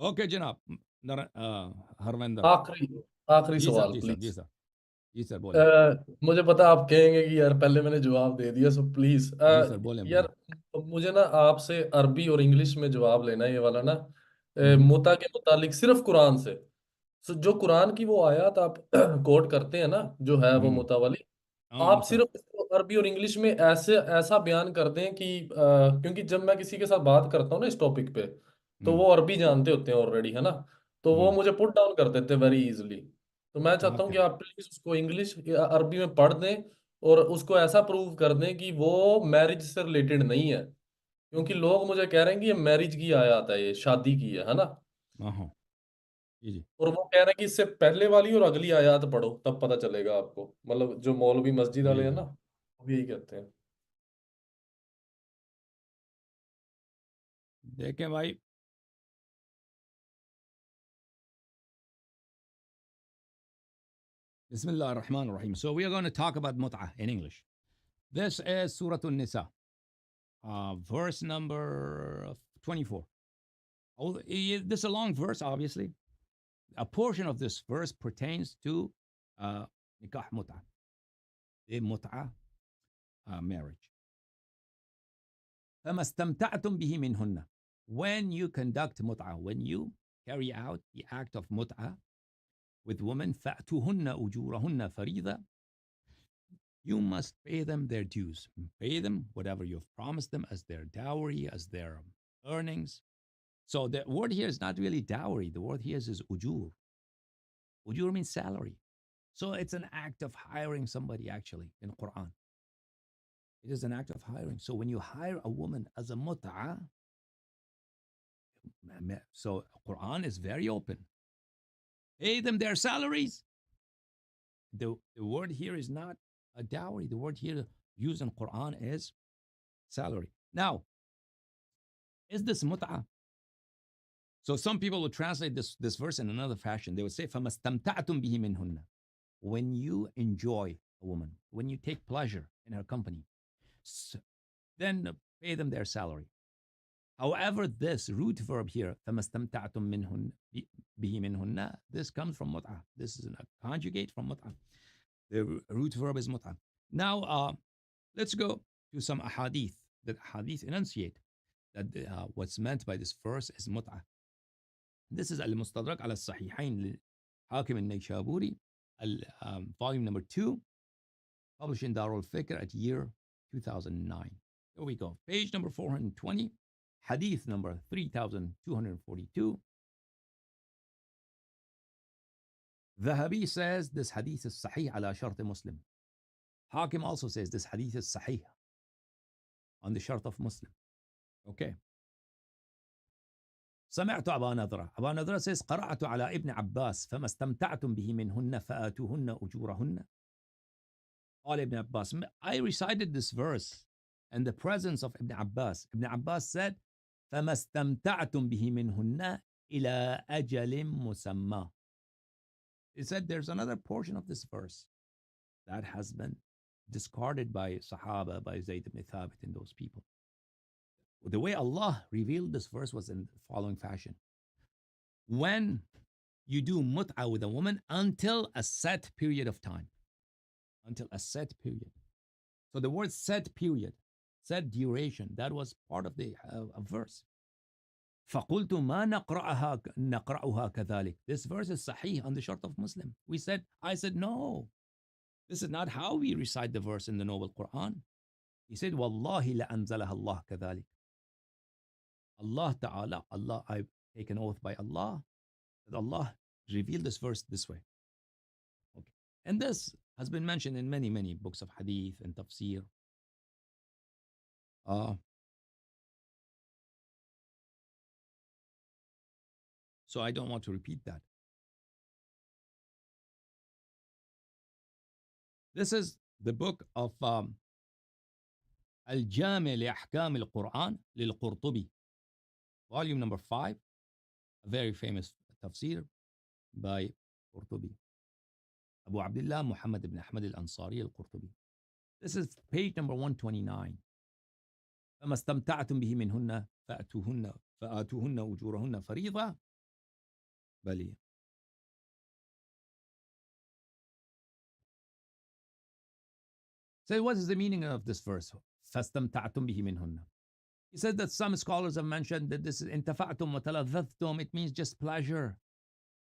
Okay जनाब। हरविंदर। आखिरी आखिरी जी सर, सवाल जी सर, जी प्लीज। सर। जी सर, बोलें। मुझे पता आप कहेंगे कि यार पहले मैंने जवाब दे दिया, सो प्लीज जी सर, बोलें, बोलें। यार मुझे ना आपसे अरबी और इंग्लिश में जवाब लेना है, ये वाला ना हम्म। मुता के मुतालिक सिर्फ कुरान से। सो जो कुरान की वो आयत आप कोट करते हैं ना, जो है वो हम्म। मुता वाली, हाँ, आप मुता। सिर्फ इसको अरबी और इंग्लिश में ऐसे ऐसा बयान कर दें कि क्योंकि जब मैं किसी के साथ बात करता हूँ ना इस टॉपिक पे, तो हम्म। वो अरबी जानते होते हैं ऑलरेडी, है ना, तो वो हम्म। मुझे पुट डाउन कर देते हैं वेरी इजीली। तो मैं चाहता हूँ ओके। कि आप प्लीज उसको इंग्लिश या अरबी में पढ़ दें और उसको ऐसा प्रूव कर दें कि वो मैरिज से रिलेटेड नहीं है, क्योंकि लोग मुझे कह रहे हैं कि ये मैरिज की आयत है, ये शादी की है ना। हाँ हाँ। जी जी। और वो कह रहे हैं कि इससे पहले वाली और अगली आयत पढ़ो तब पता चलेगा आपको, मतलब जो मौलवी मस्जिद जी वाले हैं जी। ना, वो यही कहते हैं। देखें भाई। Bismillah ar-Rahman ar-Rahim. So we are going to talk about mut'ah in English. This is Surah An-Nisa, verse number 24. Oh, this is a long verse, obviously. A portion of this verse pertains to uh, nikah mut'ah, the mut'ah marriage. فَمَا اسْتَمْتَعْتُمْ بِهِ مِنْهُنَّ. When you conduct mut'ah, when you carry out the act of mut'ah with women, فَأْتُوهُنَّ أُجُورَهُنَّ فَرِيضًا. You must pay them their dues. Pay them whatever you've promised them as their dowry, as their earnings. So the word here is not really dowry. The word here is ujur. Ujur means salary. So it's an act of hiring somebody actually in Quran. It is an act of hiring. So when you hire a woman as a mut'ah, so Quran is very open. Pay them their salaries. The word here is not a dowry. The word here used in Quran is salary. Now, is this mut'ah? So some people would translate this verse in another fashion. They would say, فَمَا اسْتَمْتَعْتُمْ بِهِ مِنْهُنَّ. When you enjoy a woman, when you take pleasure in her company, then pay them their salary. However, this root verb here, فَمَا اسْتَمْتَعْتُمْ بِهِ مِنْهُنَّ, this comes from mut'ah. This is a conjugate from mut'ah. The root verb is mut'ah. Now, let's go to some ahadith. That hadith enunciate that what's meant by this verse is mut'ah. This is Al-Mustadrak ala Sahihain Hakim al-Nayshaburi, volume number 2, published in Darul Fikr at year 2009. Here we go. Page number 420, hadith number 3242. Dhahabi says this hadith is sahih ala shart Muslim. Hakim also says this hadith is sahih on the shart of Muslim. Okay. سمعت أبا نضرة. أبا نضرة says قرأت على ابن عباس فما استمتعتم به منهن فآتوهن أجورهن. قال ابن Abbas, I recited this verse in the presence of Ibn Abbas. Ibn Abbas said, فما استمتعتم به منهن إلى أجل مسمى. He said there's another portion of this verse that has been discarded by Sahaba, by Zayd ibn Thabit and those people. The way Allah revealed this verse was in the following fashion. When you do mut'ah with a woman until a set period of time, until a set period. So the word set period, set duration, that was part of the verse. فقلت ما نقرأها كذلك. This verse is sahih on the short of Muslim. I said, no, this is not how we recite the verse in the Noble Quran. He said, والله لأنزلها الله كذلك. Allah Ta'ala, I take an oath by Allah, that Allah revealed this verse this way. Okay. And this has been mentioned in many, many books of hadith and tafsir. So I don't want to repeat that. This is the book of Al-Jami' li-Ahkam al-Quran lil-Qurtubi, volume number 5, a very famous tafsir by Qurtubi. Abu Abdullah Muhammad ibn Ahmad al-Ansari al-Qurtubi. This is page number 129. فما استمتعتم به منهن فآتوهن أجورهن فريضة. بلي. So what is the meaning of this verse? فاستمتعتم به منهن. He said that some scholars have mentioned that this is انتفعتم وتلذذتم. It means just pleasure.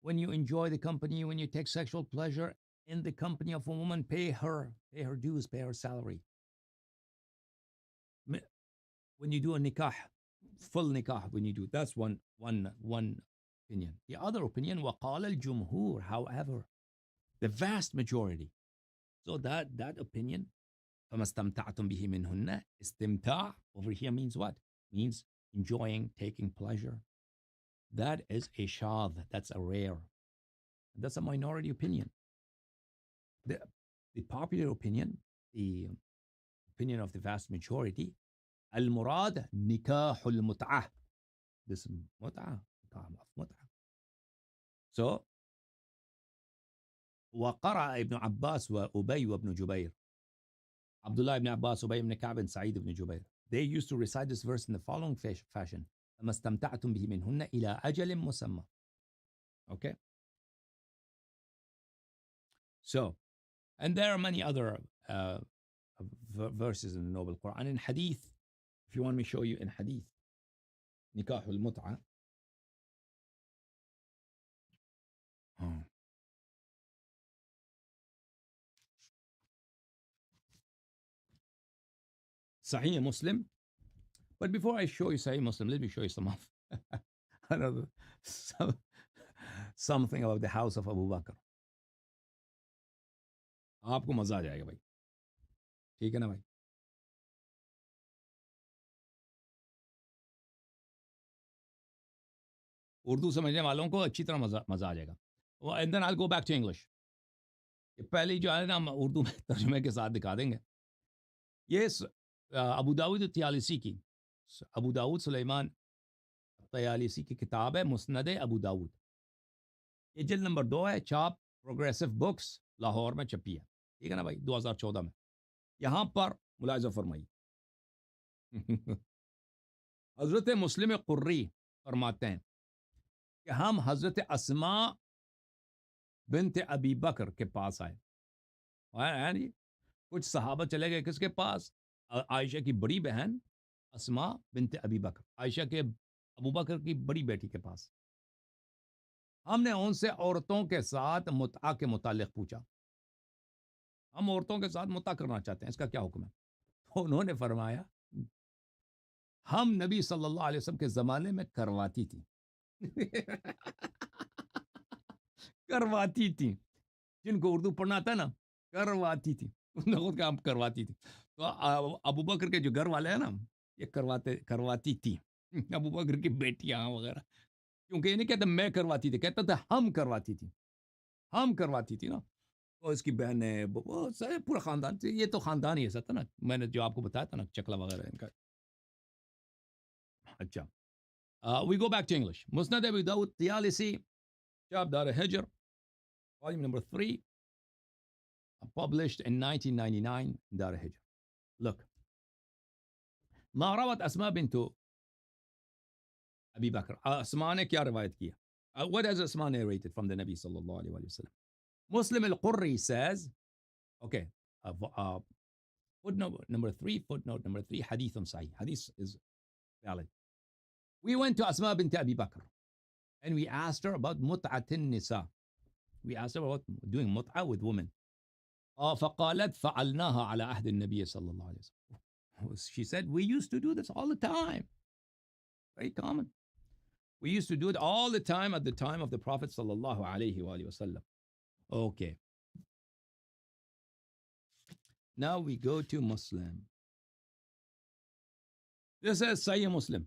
When you enjoy the company, when you take sexual pleasure in the company of a woman, pay her dues, pay her salary. When you do a nikah, full nikah, when you do, that's one opinion. The other opinion, وقال الجمهور, however, the vast majority. So that opinion, فما استمتعتم به منهن, استمتاع over here means what? Means enjoying, taking pleasure. That is a shadh, that's a rare. That's a minority opinion. The popular opinion, the opinion of the vast majority, المراد نكاح المتعة. This متعة, متعة. So وقرأ ابن عباس وأبي وابن جبير. Abdullah ibn Abbas, Ubay ibn Ka'b, and Sa'id ibn Jubayr. They used to recite this verse in the following fashion. فَمَا اسْتَمْتَعْتُمْ بِهِ مِنْهُنَّ إِلَى أَجَلٍ مُسَمَّى. Okay? So, and there are many other verses in the Noble Quran. In Hadith, if you want me to show you in Hadith, نكاح المتعة. Sahih Muslim. But before I show you Sahih Muslim, let me show you some of another something about the house of Abu Bakr. आपको मजा आ जाएगा भाई, ठीक है ना भाई? उर्दू समझने वालों को अच्छी तरह मजा आ जाएगा. And then I'll go back to English. पहले जो है ना हम उर्दू में तर्जुमे के साथ दिखा देंगे. ये अबू दाऊद तयालिसी की, अबू दाऊद सुलेमान तयालिसी की किताब है मुस्नद अबू दाऊद. ये जिल्द नंबर 2 है, छाप प्रोग्रेसिव बुक्स लाहौर में छपी है, ठीक है ना भाई, 2014 में. यहाँ पर मुलाहिजा फरमाइए. हजरत मुस्लिम कुर्री फरमाते हैं कि हम हजरत अस्मा बिन्त अबी बकर के पास आए. यानी कुछ सहाबा चले गए किसके पास? आयशा की बड़ी बहन अस्मा बिन्त अबी बकर, आयशा के अबू बकर की बड़ी बेटी के पास. हमने उनसे औरतों के साथ मुतआ के मुतालिक पूछा. हम औरतों के साथ मुतआ करना चाहते हैं, इसका क्या हुक्म है? तो उन्होंने फरमाया, हम नबी सल्लल्लाहु अलैहि वसल्लम के ज़माने में करवाती थी. करवाती थी. जिनको उर्दू पढ़ना आता है ना, करवाती थी. उन्होंने खुद काम करवाती थी. तो अबू बकर के जो घर वाले हैं ना, ये करवाती थी. अबू बकर की बेटियां वगैरह. क्योंकि ये नहीं कहता मैं करवाती थी, कहता था हम करवाती थी. हम करवाती थी ना. तो इसकी बहन है, वो पूरा खानदान. ये तो खानदान ही ऐसा था ना, मैंने जो आपको बताया था ना, चकला वगैरह इनका. अच्छा, we go back to English. Musnad Abu Dawud Tayalisi, Kitab Dar al-Hijr, volume number 3, published in 1999 in Dar al-Hijr. Look. ما روت أسماء بنت أبي بكر. أسماء ने क्या रिवायत किया? What has Asma narrated from the Nabi sallallahu alaihi wasallam? Muslim al-Qurri says, okay, footnote number 3, hadithun sahih. Hadith is valid. We went to Asma bint Abi Bakr and we asked her about mut'atin nisa. We asked her about doing mut'a with women. فقالت فعلناها على عهد النبي صلى الله عليه وسلم. She said, we used to do this all the time. Very common. We used to do it all the time at the time of the Prophet sallallahu alaihi wasallam. Okay. Now we go to Muslim. This is Sahih Muslim.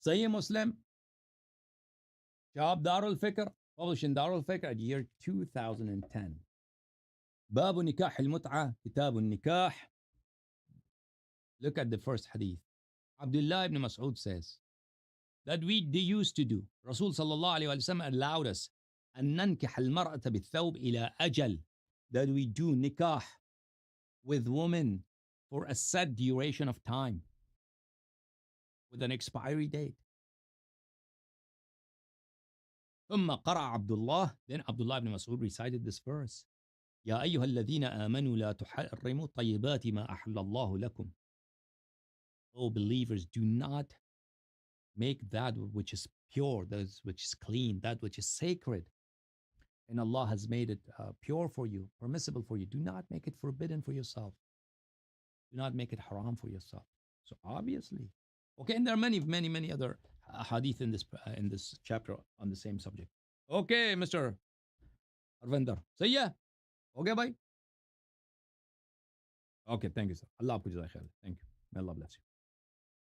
Sahih Muslim, Shab Darul Fikr, published in Darul Fikr at year 2010. Babu Nikah al-Mut'ah, Kitab al-Nikah. Look at the first hadith. Abdullah ibn Mas'ud says that they used to do. Rasul sallallahu alayhi wa sallam allowed us أن ننكح المرأة بالثوب إلى أجل, that we do nikah with women for a set duration of time with an expiry date. ثم قرأ عبد الله, then Abdullah ibn Mas'ud recited this verse. يا أيها الذين آمنوا لا تحرموا طيبات ما أحل الله لكم. O believers, do not make that which is pure, that which is clean, that which is sacred, and Allah has made it pure for you, permissible for you. Do not make it forbidden for yourself. Do not make it haram for yourself. So obviously, okay, and there are many other hadith in this chapter on the same subject. Okay, Mr. Arvinder. सही है? हो गया भाई? Okay, thank you, sir. Allah आपको जज़ाए खैर. Thank you. May Allah bless you.